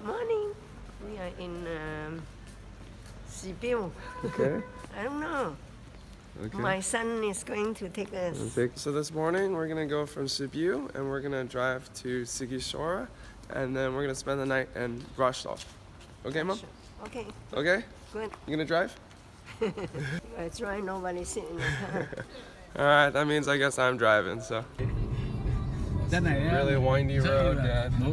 Morning. We are in Sibiu. Okay. I don't know. Okay. My son is going to take us. So this morning we're gonna go from Sibiu and we're gonna drive to Sighișoara, and then we're gonna spend the night in Brasov. Okay, Mom? Okay, Okay? good. You gonna drive? That's right, nobody sit in the car. Alright, that means I guess I'm driving, so. Really windy road, Dad. It's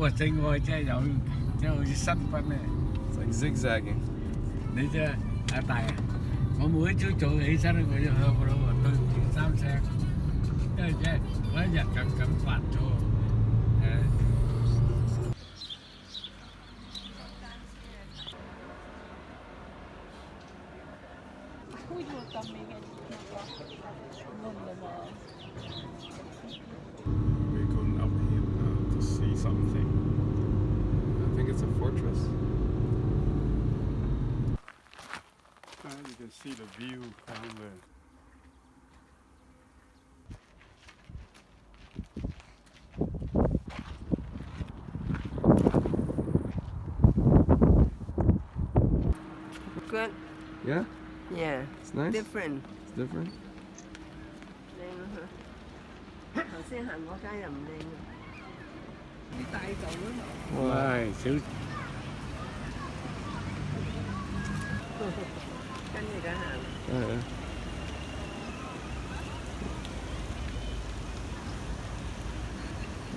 like zigzagging. Mỗi buổi chú trụ thị xã rồi giờ hơn rồi mà tôi chuyển 3 xe chứ mới giờ cầm quạt cho Úgy voltam még egyiknek gondolom We're going up here to see something. I think it's a fortress. You can see the view down there. Good. Yeah? Yeah. It's nice? Different. It's different? 靚啊！頭先行嗰間又唔靚啊。啲大嚿嗰度。Wow.跟住佢行。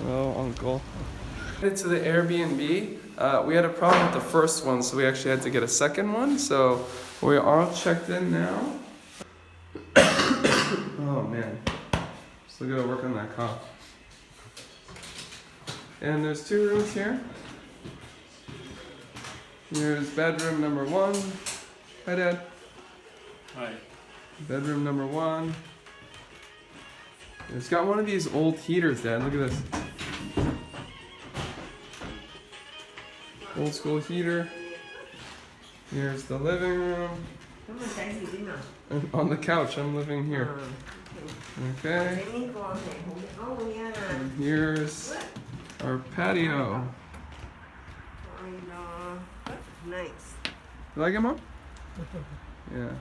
Oh, Uncle. To the Airbnb, we had a problem with the first one, so we actually had to get a second one. So we're all checked in now. Oh man, still gotta work on that cough. And there's 2 rooms here. Here's bedroom number 1. Hi, Dad. Hi. Bedroom number 1. It's got one of these old heaters, Dad. Look at this. Old school heater. Here's the living room. 咁咪仔住邊啊？ And on the couch, I'm living here. Okay. 你呢個係好嘅。Oh yeah. And here's our patio. I know. Nice. You like it, Mom? Yeah.